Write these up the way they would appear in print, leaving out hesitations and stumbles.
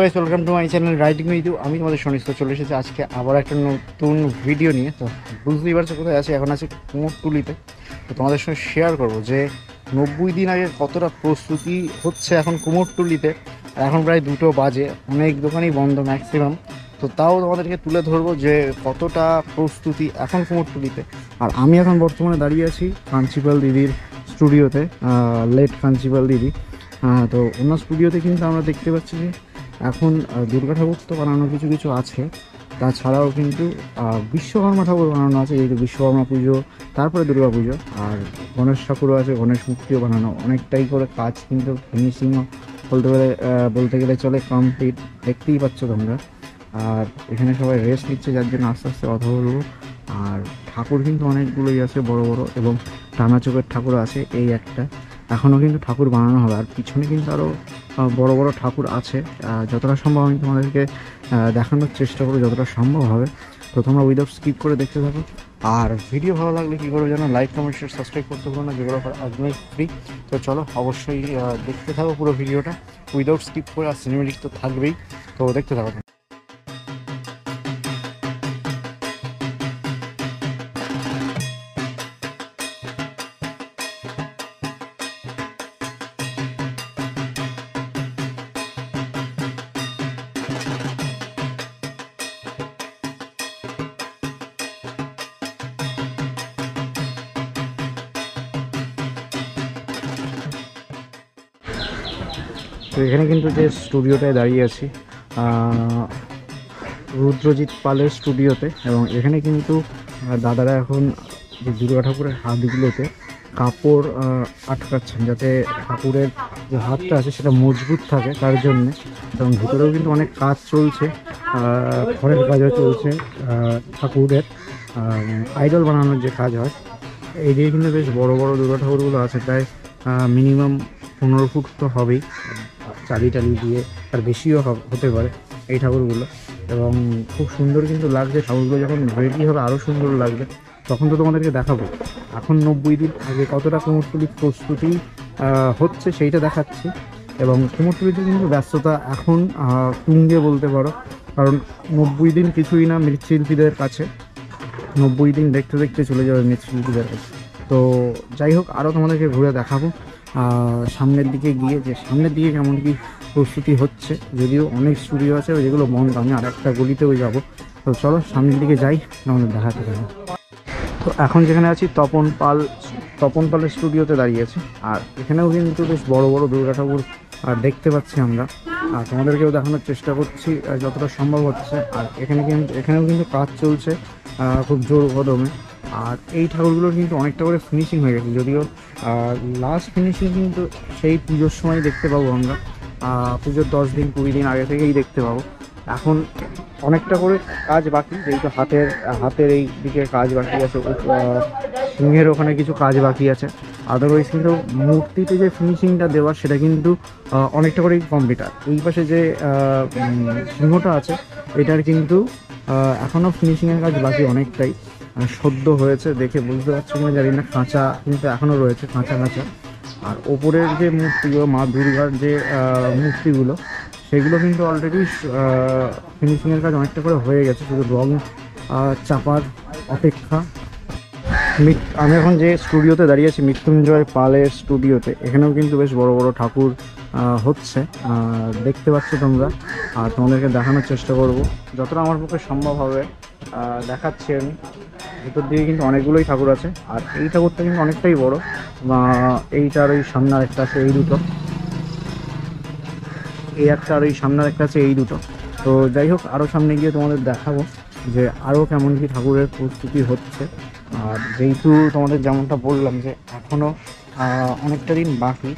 Guys welcome to my channel riding with you. আমি তোমাদের সনিষ্ঠ চলে এসেছি আজকে আবার একটা নতুন ভিডিও নিয়ে। তো বুঝতেই পারছো কোথায় আছি, এখন আছি কুমোরটুলিতে। তো তোমাদের সঙ্গে শেয়ার করবো যে 90 দিন আগে কতটা প্রস্তুতি হচ্ছে এখন কুমোরটুলিতে। আর এখন প্রায় 2টো বাজে, অনেক দোকানই বন্ধ ম্যাক্সিমাম। তো তাও তোমাদেরকে তুলে ধরবো যে কতটা প্রস্তুতি এখন কুমোরটুলিতে। আর আমি এখন বর্তমানে দাঁড়িয়ে আছি কাঞ্চিপাল দিদির স্টুডিওতে, লেট কাঞ্চিপাল দিদি। তো অন্য স্টুডিওতে কিন্তু আমরা দেখতে পাচ্ছি যে এখন দুর্গা ঠাকুর তো বানানো কিছু কিছু আছে, তাছাড়াও কিন্তু বিশ্বকর্মা ঠাকুর বানানো আছে, যেহেতু বিশ্বকর্মা পুজো তারপরে দুর্গা পুজো। আর গণেশ ঠাকুরও আছে, গণেশ মূর্তিও বানানো, অনেকটাই করে কাজ কিন্তু ফিনিশিংও বলতে গেলে চলে কমপ্লিট, দেখতেই পাচ্ছ তোমরা। আর এখানে সবাই রেস্ট নিচ্ছে, যার জন্য আস্তে আস্তে কথা বলবো। আর ঠাকুর কিন্তু অনেকগুলোই আছে বড় বড়, এবং টানা চোখের ঠাকুর আছে এই একটা। এখনও কিন্তু ঠাকুর বানানো হবে, আর পিছনে কিন্তু আরও বড় বড় ঠাকুর আছে। যতটা সম্ভব আমি তোমাদেরকে দেখানোর চেষ্টা করবো, যতটা সম্ভব হবে। তো তোমরা উইদাউট স্কিপ করে দেখতে থাকো। আর ভিডিও ভালো লাগলে কী করবে যেন, লাইক কমেন্ট শেয়ার সাবস্ক্রাইব করতে পারো না, যেগুলো একদমই ফ্রি। তো চলো অবশ্যই দেখতে থাকো পুরো ভিডিওটা উইদাউট স্কিপ করে। আর সিনেমেটিক তো থাকবেই, তো দেখতে থাকো। তো এখানে কিন্তু যে স্টুডিওটায় দাঁড়িয়ে আছি রুদ্রজিৎ পালের স্টুডিওতে, এবং এখানে কিন্তু দাদারা এখন যে দুর্গা ঠাকুরের হাতগুলোতে কাপড় আটকাচ্ছেন, যাতে ঠাকুরের যে হাতটা আছে সেটা মজবুত থাকে তার জন্যে। এবং ভিতরেও কিন্তু অনেক কাজ চলছে, ঘরের কাজও চলছে, ঠাকুরের আইডল বানানোর যে কাজ হয় এই দিয়ে কিন্তু বেশ বড় বড় দুর্গা ঠাকুরগুলো আছে, প্রায় মিনিমাম 15 ফুট তো হবেই, চালি দিয়ে, আর বেশিও হতে পারে এই ঠাকুরগুলো। এবং খুব সুন্দর কিন্তু লাগছে ঠাকুরগুলো, যখন রেডি হবে আরও সুন্দর লাগবে, তখন তো তোমাদেরকে দেখাবো। এখন 90 দিন আগে কতটা কুমোরটুলির প্রস্তুতি হচ্ছে সেইটা দেখাচ্ছি। এবং কুমোরটুলিতে কিন্তু ব্যস্ততা এখন তুঙ্গে বলতে পারো, কারণ 90 দিন কিছুই না মৃৎশিল্পীদের কাছে। 90 দিন দেখতে দেখতে চলে যাবে মৃৎশিল্পীদের কাছে। তো যাই হোক, আরও তোমাদেরকে ঘুরে দেখাবো সামনের দিকে গিয়ে, যে সামনের দিকে কেমন কি প্রস্তুতি হচ্ছে। যদিও অনেক স্টুডিও আছে যেগুলো বন্ধ, আমি আর একটা গলিতেও যাব। তো চলো সামনের দিকে যাই, আমাদের দেখাতে থাকবো। তো এখন যেখানে আছি তপন পালের স্টুডিওতে দাঁড়িয়ে আছি। আর এখানেও কিন্তু বেশ বড় বড় দুর্গা ঠাকুর দেখতে পাচ্ছি আমরা, আর তোমাদেরকেও দেখানোর চেষ্টা করছি যতটা সম্ভব হচ্ছে। আর এখানেও কিন্তু কাজ চলছে খুব জোর কদমে। আর এই ঠাকুরগুলোর কিন্তু অনেকটা করে ফিনিশিং হয়ে গেছে, যদিও লাস্ট ফিনিশিং কিন্তু সেই পুজোর সময় দেখতে পাবো আমরা। পুজোর 10 দিন 20 দিন আগে থেকেই দেখতে পাবো। এখন অনেকটা করে কাজ বাকি, যেহেতু হাতের এই দিকে কাজ বাকি আছে, সিংহের ওখানে কিছু কাজ বাকি আছে। আদারওয়াইজ কিন্তু মূর্তিতে যে ফিনিশিংটা দেওয়ার সেটা কিন্তু অনেকটা করেই কমপ্লিট। আর এই পাশে যে সিংহটা আছে এটার কিন্তু এখনও ফিনিশিংয়ের কাজ বাকি অনেকটাই। সদ্য হয়েছে, দেখে বুঝতে পারছি কিনা জানি না, খাঁচা কিন্তু এখনও রয়েছে, খাঁচা। আর ওপরের যে মূর্তিগুলো, মা দুর্গার যে মূর্তিগুলো, সেগুলো কিন্তু অলরেডি ফিনিশিংয়ের কাজ অনেকটা করে হয়ে গেছে, শুধু রং চাপার অপেক্ষা। আমি এখন যে স্টুডিওতে দাঁড়িয়ে আছি মৃত্যুঞ্জয় পালের স্টুডিওতে, এখানেও কিন্তু বেশ বড় বড় ঠাকুর হচ্ছে, দেখতে পাচ্ছ তোমরা। আর তোমাদেরকে দেখানোর চেষ্টা করব যতটা আমার পক্ষে সম্ভব হবে, দেখাচ্ছি আমি। ভিতর দিকে কিন্তু অনেকগুলোই ঠাকুর আছে, আর এই ঠাকুরটা কিন্তু অনেকটাই বড়। এইটার ওই সামনে আরেকটা আছে, এই দুটো, এই একটা আর এই সামনের একটা আছে, এই দুটো। তো যাই হোক, আরও সামনে গিয়ে তোমাদের দেখাবো যে আরও কেমন কি ঠাকুরের প্রস্তুতি হচ্ছে। আর যেহেতু তোমাদের যেমনটা বললাম যে এখনও অনেকটা দিন বাকি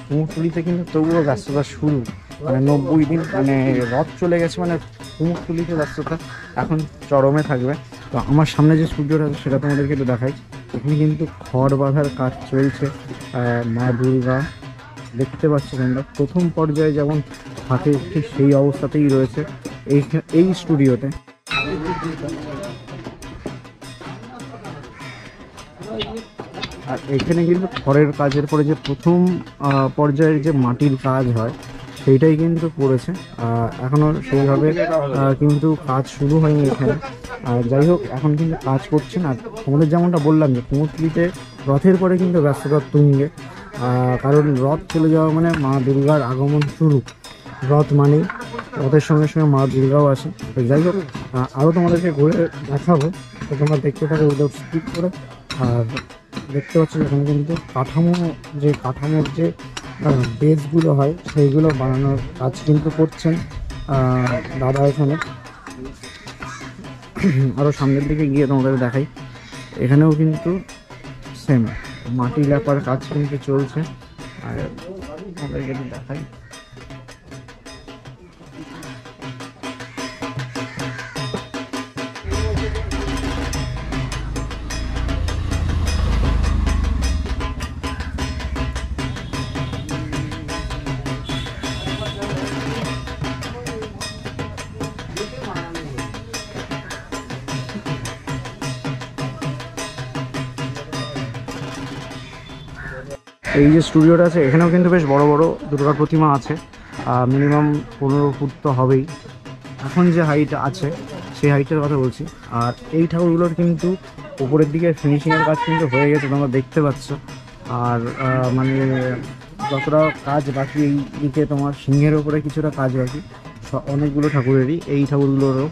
কুমোরটুলিতে, কিন্তু তবুও ব্যস্ততা শুরু। মানে 90 দিন, মানে রথ চলে গেছে, মানে কুমোরটুলিতে ব্যস্ততা এখন চরমে থাকবে। তো আমার সামনে যে স্টুডিওটা আছে সেটা তোমাদেরকে একটু দেখাই। এখানে কিন্তু খড় বাঁধার কাজ চলছে, মা দুর্গা দেখতে পাচ্ছি তোমরা। প্রথম পর্যায়ে যেমন থাকে ঠিক সেই অবস্থাতেই রয়েছে এই স্টুডিওতে। আর এখানে কিন্তু খড়ের কাজের পরে যে প্রথম পর্যায়ের যে মাটির কাজ হয় সেইটাই কিন্তু পড়েছে। এখনও সেইভাবে কিন্তু কাজ শুরু হয়নি এখানে। যাই হোক, এখন কিন্তু কাজ করছে না। তোমাদের যেমনটা বললাম যে কুমোরটুলিতে রথের পরে কিন্তু ব্যস্ততা তুঙ্গে, কারণ রথ চলে যাওয়া মানে মা দুর্গার আগমন শুরু। রথ মানেই রথের সঙ্গে সঙ্গে মা দুর্গাও আসে। তো যাই হোক, আরও তোমাদেরকে ঘুরে দেখাবো, তো তোমরা দেখতে থাকো উইদাউট স্কিপ করে। আর দেখতে পাচ্ছ এখানে কিন্তু কাঠামোর যে বেসগুলো হয় সেইগুলো বানানোর কাজ কিন্তু করছেন দাদা এখানে। আরও সামনের দিকে গিয়ে তোমাদের দেখাই, এখানেও কিন্তু সেম মাটি লেপার কাজ কিন্তু চলছে। আর তোমাদেরকে দেখাই, এই যে স্টুডিওটা আছে এখানেও কিন্তু বেশ বড় বড় দুর্গা প্রতিমা আছে। মিনিমাম 15 ফুট তো হবেই। এখন যে হাইট আছে সেই হাইটের কথা বলছি। আর এই ঠাকুরগুলোর কিন্তু উপরের দিকে ফিনিশিংয়ের কাজ কিন্তু হয়ে গেছে, তোমরা দেখতে পাচ্ছ। আর মানে যতটা কাজ বাকি, এই দিকে তোমার সিংহের ওপরে কিছুটা কাজ বাকি, অনেকগুলো ঠাকুরেরই, এই ঠাকুরগুলোরও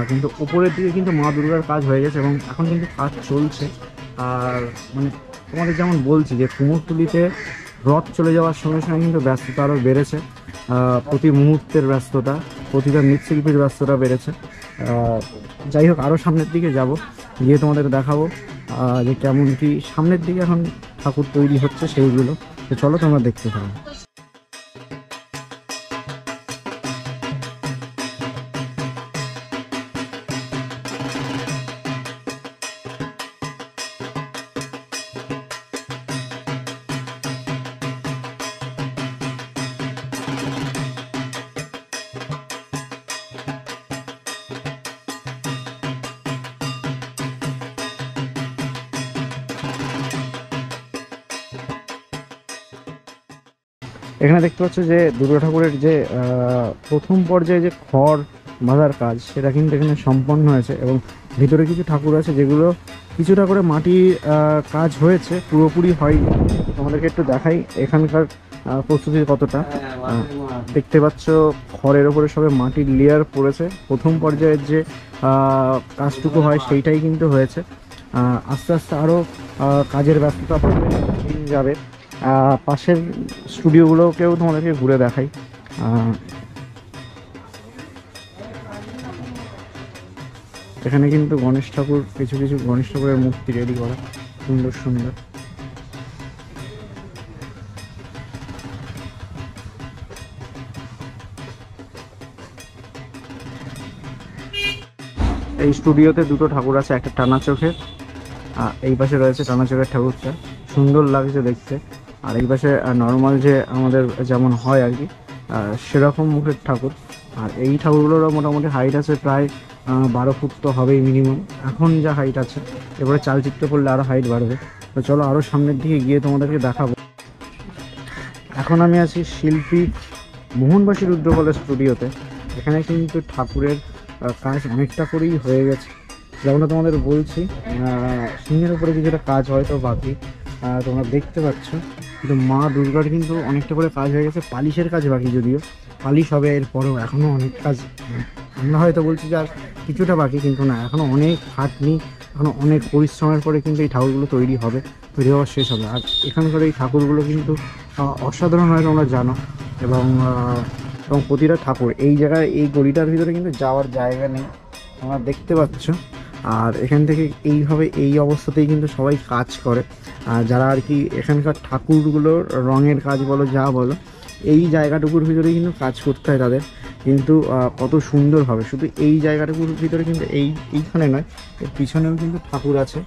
কিন্তু উপরের দিকে কিন্তু মা দুর্গার কাজ হয়ে গেছে এবং এখন কিন্তু কাজ চলছে। আর মানে তোমাদের যেমন বলছি যে কুমোরটুলিতে রথ চলে যাওয়ার সঙ্গে সঙ্গে কিন্তু ব্যস্ততা আরও বেড়েছে। প্রতি মুহূর্তের ব্যস্ততা, প্রতিটা মৃৎশিল্পীর ব্যস্ততা বেড়েছে। যাই হোক, আরও সামনের দিকে যাব, গিয়ে তোমাদের দেখাবো যে কেমন কি সামনের দিকে এখন ঠাকুর তৈরি হচ্ছে সেইগুলো। তো চলো তোমরা দেখতে থাকো। এখানে দেখতে পাচ্ছ যে দুর্গা ঠাকুরের যে প্রথম পর্যায়ে যে খড় বাঁধার কাজ সেটা কিন্তু এখানে সম্পন্ন হয়েছে এবং ভিতরে কিছু ঠাকুর আছে যেগুলো কিছুটা করে মাটির কাজ হয়েছে, পুরোপুরি হয়নি। তোমাদেরকে একটু দেখাই এখানকার প্রস্তুতি কতটা। দেখতে পাচ্ছ খড়ের ওপরে সবে মাটির লেয়ার পড়েছে। প্রথম পর্যায়ের যে কাজটুকু হয় সেইটাই কিন্তু হয়েছে। আস্তে আস্তে আরও কাজের ব্যস্ততা যাবে। পাশের স্টুডিওগুলোকেও তোমাদেরকে ঘুরে দেখাই। এখানে কিন্তু গণেশ ঠাকুর, কিছু কিছু গণেশ ঠাকুরের মূর্তি রেডি করা, সুন্দর সুন্দর। এই স্টুডিওতে দুটো ঠাকুর আছে, একটা টানা চোখের, এই পাশে রয়েছে টানা চোখের ঠাকুরটা, সুন্দর লাগছে দেখতে। আর এই পাশে নর্মাল যে আমাদের যেমন হয় আর কি সেরকম মুখের ঠাকুর। আর এই ঠাকুরগুলোরও মোটামুটি হাইট আছে প্রায় 12 ফুট তো হবেই মিনিমাম, এখন যা হাইট আছে। এবারে চালচিত্র করলে আরও হাইট বাড়বে। তো চলো আরও সামনের দিকে গিয়ে তোমাদেরকে দেখাবো। এখন আমি আছি শিল্পী মোহনবাসী রুদ্রকলা স্টুডিওতে। এখানে কিন্তু ঠাকুরের কাজ অনেকটা করেই হয়ে গেছে। যেমনটা তোমাদের বলছি, সিংহের উপরে কিছুটা কাজ হয়তো বাকি, তোমরা দেখতে পাচ্ছ। কিন্তু মা দুর্গার কিন্তু অনেকটা করে কাজ হয়ে গেছে, পালিশের কাজ বাকি, যদিও পালিশ হবে এরপরেও এখনও অনেক কাজ। আমরা হয়তো বলছি যে আর কিছুটা বাকি, কিন্তু না, এখনও অনেক খাটনি, এখনও অনেক পরিশ্রমের পরে কিন্তু এই ঠাকুরগুলো তৈরি হবে, তৈরি হওয়া শেষ হবে। আর এখানকার এই ঠাকুরগুলো কিন্তু অসাধারণ হয়, তোমরা জানো। এবং প্রতিটা ঠাকুর এই জায়গায়, এই গলিটার ভিতরে কিন্তু যাওয়ার জায়গা নেই, তোমরা দেখতে পাচ্ছ। আর এখান থেকে এইভাবে এই অবস্থাতেই কিন্তু সবাই কাজ করে। যারা আর কি এখানকার ঠাকুরগুলোর রঙের কাজ বলো, যা বলো, এই জায়গাটুকুর ভিতরে কিন্তু কাজ করতে হয় তাদের। কিন্তু কত সুন্দরভাবে, শুধু এই জায়গাটুকুর ভিতরে কিন্তু এইখানে নয়, এর পিছনেও কিন্তু ঠাকুর আছে।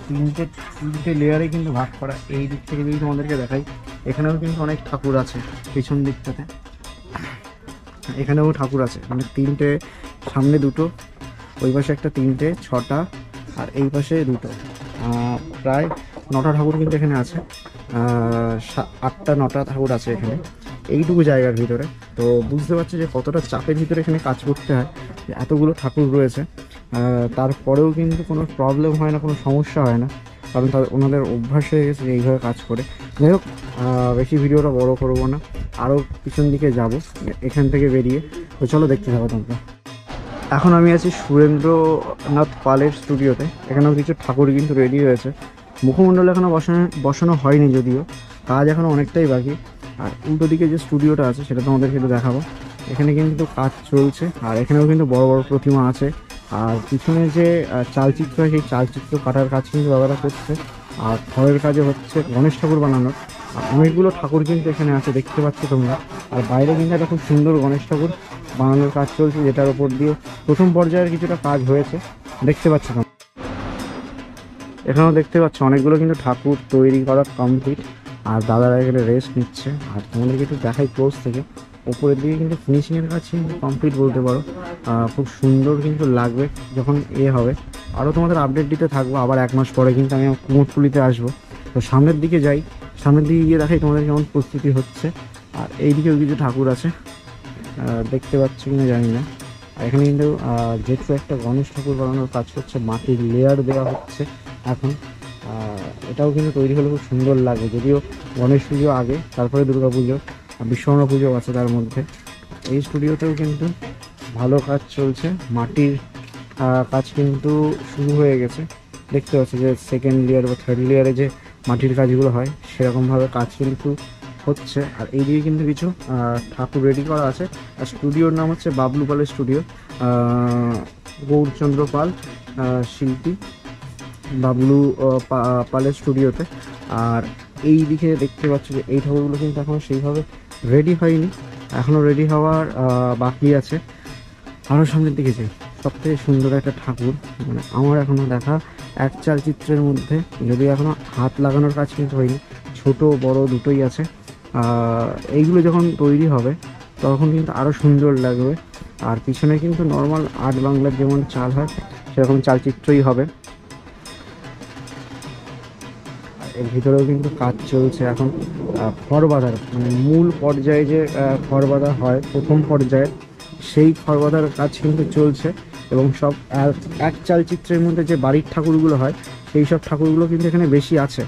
তিনটে লেয়ারে কিন্তু ভাগ করা। এই দিক থেকে যদি তোমাদেরকে দেখাই, এখানেও কিন্তু অনেক ঠাকুর আছে পিছন দিকটাতে, এখানেও ঠাকুর আছে। মানে তিনটে, সামনে দুটো, ওই পাশে একটা, তিনটে, ছটা, আর এই পাশে দুটো, প্রায় 9টা ঠাকুর কিন্তু এখানে আছে। 8টা 9টা ঠাকুর আছে এখানে। এইটুকু জায়গার ভিতরে। তো বুঝতে পারছি যে কতটা চাপের ভিতরে এখানে কাজ করতে হয়, এতগুলো ঠাকুর রয়েছে। তারপরেও কিন্তু কোনো প্রবলেম হয় না, কোনো সমস্যা হয় না, কারণ ওনাদের অভ্যাস হয়ে গেছে এইভাবে কাজ করে। যাই হোক, বেশি ভিডিওটা বড় করবো না, আরও পিছন দিকে যাব এখান থেকে বেরিয়ে। তো চলো দেখতে থাকো তোমরা। এখন আমি আছি সুরেন্দ্রনাথ পালের স্টুডিওতে। এখানেও কিছু ঠাকুর কিন্তু রেডি হয়েছে। মুখমণ্ডল এখনও বসানো হয়নি, যদিও কাজ এখনও অনেকটাই বাকি। আর উল্টো দিকে যে স্টুডিওটা আছে সেটা তোমাদেরকে একটু দেখাবো। এখানে কিন্তু কাজ চলছে, আর এখানেও কিন্তু বড় বড় প্রতিমা আছে। আর পিছনে যে চালচিত্র হয় সেই চালচিত্র কাটার কাজ কিন্তু দাদারা করছে। আর খড়ের কাজে হচ্ছে গণেশ ঠাকুর বানানোর। আর অনেকগুলো ঠাকুর কিন্তু এখানে আছে, দেখতে পাচ্ছ তোমরা। আর বাইরে কিন্তু একটা খুব সুন্দর গণেশ ঠাকুর বানানোর কাজ চলছে, যেটার উপর দিয়ে প্রথম পর্যায়ের কিছুটা কাজ হয়েছে, দেখতে পাচ্ছ তোমরা। এখানেও দেখতে পাচ্ছ অনেকগুলো কিন্তু ঠাকুর তৈরি করা কমপ্লিট। আর দাদারা এখানে রেস্ট নিচ্ছে। আর তোমাদেরকে একটু দেখাই ক্লোজ থেকে, ওপরের দিকে কিন্তু ফিনিশিংয়ের কাজ কিন্তু কমপ্লিট বলতে পারো। খুব সুন্দর কিন্তু লাগবে যখন হবে। আরও তোমাদের আপডেট দিতে থাকবো। আবার 1 মাস পরে কিন্তু আমি কুমোরটুলিতে আসবো। তো সামনের দিকে যাই, সামনের দিকে গিয়ে দেখাই তোমাদের কেমন প্রস্তুতি হচ্ছে। আর এইদিকেও কিছু ঠাকুর আছে, দেখতে পাচ্ছি কিনা জানি না। আর এখানে কিন্তু যেহেতু একটা গণেশ ঠাকুর বানানোর কাজ করছে, মাটির লেয়ার দেওয়া হচ্ছে এখন। এটাও কিন্তু তৈরি হলে খুব সুন্দর লাগে, যদিও গণেশ পুজো আগে, তারপরে দুর্গা পুজো, বিশ্বকর্মা পুজো আছে তার মধ্যে। এই স্টুডিওতেও কিন্তু ভালো কাজ চলছে, মাটির কাজ কিন্তু শুরু হয়ে গেছে। দেখতে পাচ্ছি যে সেকেন্ড লেয়ার বা থার্ড লেয়ারে যে মাটির কাজগুলো হয় সেরকমভাবে কাজ কিন্তু হচ্ছে। আর এইদিকে কিন্তু কিছু ঠাকুর রেডি করা আছে। আর স্টুডিওর নাম হচ্ছে বাবলু পালের স্টুডিও, গৌরচন্দ্র পাল শিল্পী, বাবলু পালের স্টুডিওতে। আর এই দিকে দেখতে পাচ্ছি যে এই ঠাকুরগুলো কিন্তু এখনও সেইভাবে রেডি হয়নি, এখনও রেডি হওয়ার বাকি আছে। আরও সামনের দিকে যাই, সবথেকে সুন্দর একটা ঠাকুর, মানে আমার এখনও দেখা এক চালচিত্রের মধ্যে, যদিও এখনও হাত লাগানোর কাজ কিন্তু হয়নি, ছোট বড় দুটোই আছে। এইগুলো যখন তৈরি হবে তখন কিন্তু আরও সুন্দর লাগবে। আর পিছনে কিন্তু নর্মাল আর্ট বাংলার যেমন চাল হয় সেরকম চালচিত্রই হবে। এর ভিতরেও কিন্তু কাজ চলছে এখন। খড় বাঁধার মানে মূল পর্যায়ে যে খড় বাঁধা হয় প্রথম পর্যায়ে, সেই খড় বাঁধার কাজ কিন্তু চলছে। এবং সব এক চালচিত্রের মধ্যে যে বাড়ির ঠাকুরগুলো হয় সেই সব ঠাকুরগুলো কিন্তু এখানে বেশি আছে।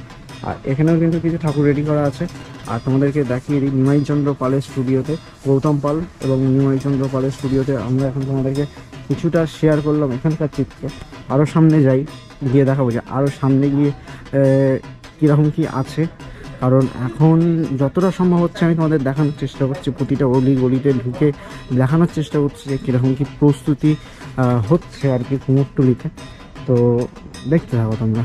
আর এখানেও কিন্তু কিছু ঠাকুর রেডি করা আছে। আর তোমাদেরকে দেখিয়ে দিই, নিমাইচন্দ্র পালের স্টুডিওতে, গৌতম পাল এবং নিমাইচন্দ্র পালের স্টুডিওতে আমরা এখন তোমাদেরকে কিছুটা শেয়ার করলাম এখানকার চিত্র। আরও সামনে যাই, গিয়ে দেখাবো যে আরও সামনে গিয়ে কীরকম কী আছে। কারণ এখন যতটা সম্ভব হচ্ছে আমি তোমাদের দেখানোর চেষ্টা করছি, প্রতিটা অলি গলিতে ঢুকে দেখানোর চেষ্টা করছি যে কীরকম কী প্রস্তুতি হচ্ছে আর কি কুমোরটুলিতে। তো দেখতে থাকো তোমরা।